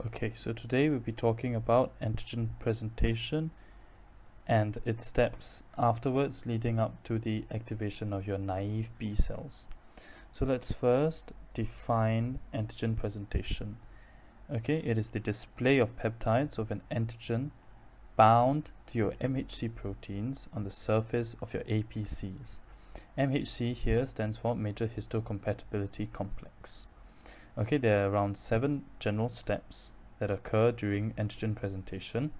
Okay, so today we'll be talking about antigen presentation and its steps afterwards leading up to the activation of your naive B cells. So let's first define antigen presentation. Okay, it is the display of peptides of an antigen bound to your MHC proteins on the surface of your APCs. MHC here stands for major histocompatibility complex. Okay, there are around 7 general steps that occur during antigen presentation.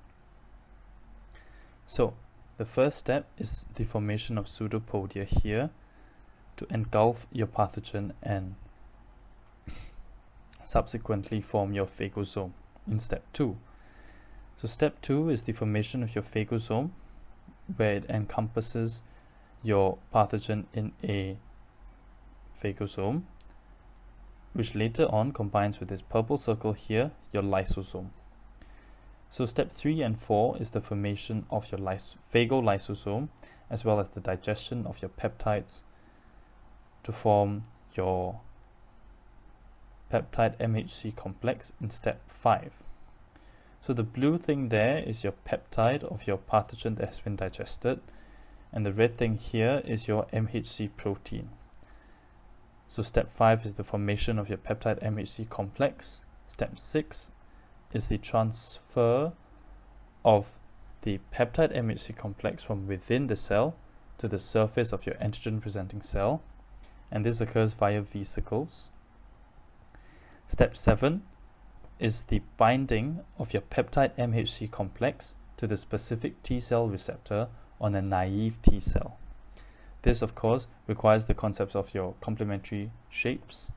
So, the first step is the formation of pseudopodia here to engulf your pathogen and subsequently form your phagosome in step 2. So step 2 is the formation of your phagosome, where it encompasses your pathogen in a phagosome, which later on combines with this purple circle here, your lysosome. So step 3 and 4 is the formation of your phagolysosome, as well as the digestion of your peptides to form your peptide MHC complex in step 5. So the blue thing there is your peptide of your pathogen that has been digested, and the red thing here is your MHC protein. So step 5 is the formation of your peptide MHC complex. Step 6 is the transfer of the peptide MHC complex from within the cell to the surface of your antigen presenting cell, and this occurs via vesicles. Step 7 is the binding of your peptide MHC complex to the specific T cell receptor on a naive T cell. This, of course, requires the concepts of your complementary shapes.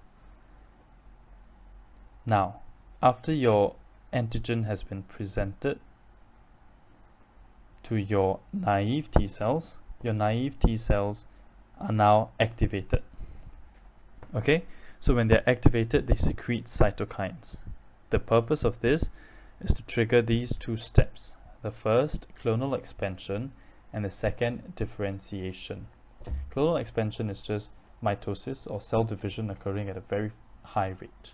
Now, after your antigen has been presented to your naive T cells, your naive T cells are now activated. Okay, so when they're activated, they secrete cytokines. The purpose of this is to trigger these 2 steps. The first, clonal expansion, and the second, differentiation. Clonal expansion is just mitosis or cell division occurring at a very high rate.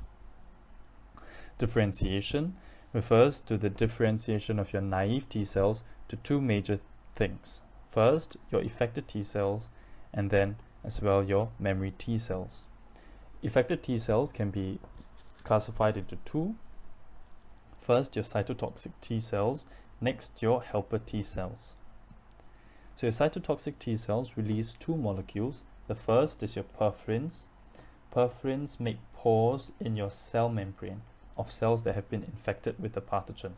Differentiation refers to the differentiation of your naive T cells to 2 major things. First, your effector T cells, and then as well your memory T cells. Effector T cells can be classified into 2. First, your cytotoxic T cells, next your helper T cells. So your cytotoxic T cells release 2 molecules. The first is your perforins. Perforins make pores in your cell membrane of cells that have been infected with the pathogen.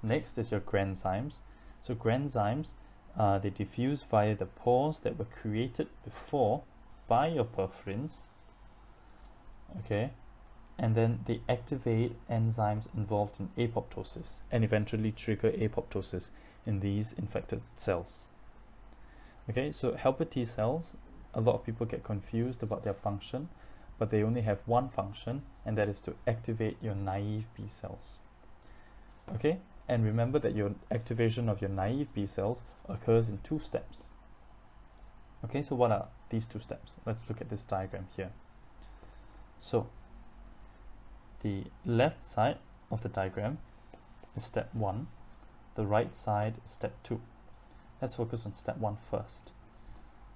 Next is your granzymes. So granzymes, they diffuse via the pores that were created before by your perforins. Okay, and then they activate enzymes involved in apoptosis and eventually trigger apoptosis in these infected cells. Okay, so helper T cells, a lot of people get confused about their function, but they only have one function, and that is to activate your naive B cells. Okay, and remember that your activation of your naive B cells occurs in 2 steps. Okay, so what are these 2 steps? Let's look at this diagram here. So the left side of the diagram is step 1, the right side is step 2. Let's focus on step 1 first.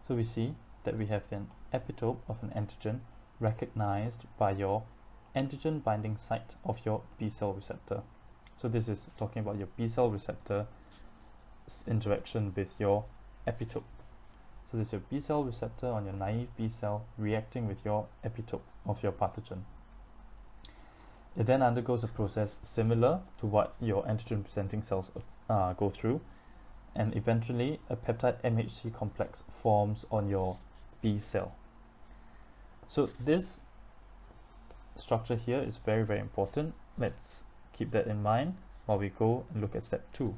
So we see that we have an epitope of an antigen recognized by your antigen binding site of your B cell receptor. So this is talking about your B cell receptor interaction with your epitope. So this is your B cell receptor on your naive B cell reacting with your epitope of your pathogen. It then undergoes a process similar to what your antigen presenting cells go through, and eventually a peptide MHC complex forms on your B cell. So this structure here is very, very important. Let's keep that in mind while we go and look at step 2.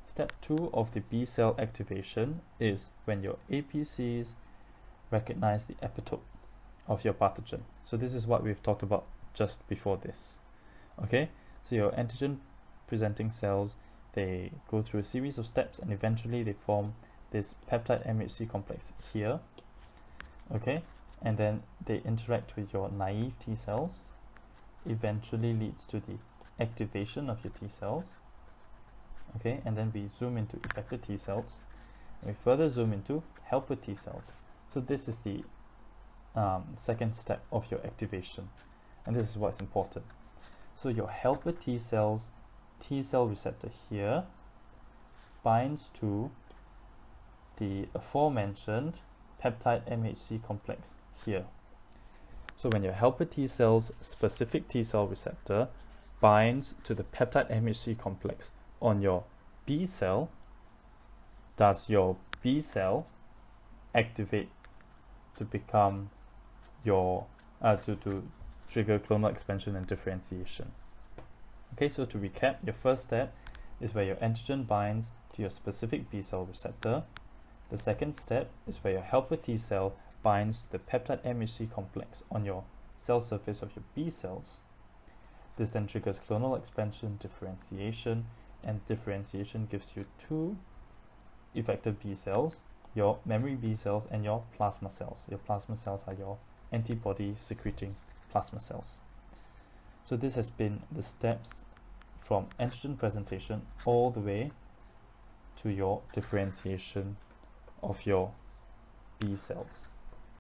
Step 2 of the B cell activation is when your APCs recognize the epitope of your pathogen. So this is what we've talked about just before this. Okay, so your antigen presenting cells, they go through a series of steps and eventually they form this peptide MHC complex here. Okay, and then they interact with your naive T cells, eventually leads to the activation of your T cells. Okay, and then we zoom into effector T cells, and we further zoom into helper T cells. So this is the second step of your activation, and this is what's important. So your helper T cells, T cell receptor here binds to the aforementioned peptide MHC complex here. So when your helper T cell's specific T cell receptor binds to the peptide MHC complex on your B cell, does your B cell activate to become your to trigger clonal expansion and differentiation. Okay, so to recap, your first step is where your antigen binds to your specific B cell receptor. The second step is where your helper T cell binds to the peptide MHC complex on your cell surface of your B cells. This then triggers clonal expansion, differentiation, and differentiation gives you two effector B cells, your memory B cells and your plasma cells. Your plasma cells are your antibody secreting plasma cells. So this has been the steps from antigen presentation all the way to your differentiation of your B cells.